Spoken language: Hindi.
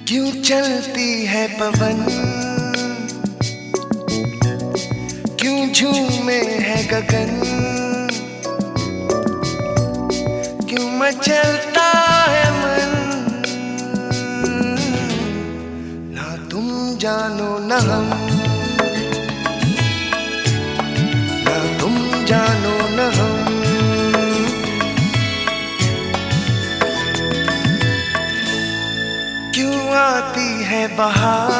क्यों चलती है पवन, क्यों झूमे है गगन, क्यों मचलता है मन। ना तुम जानो न हम, ना तुम जानो न हम। क्यों आती है बहार,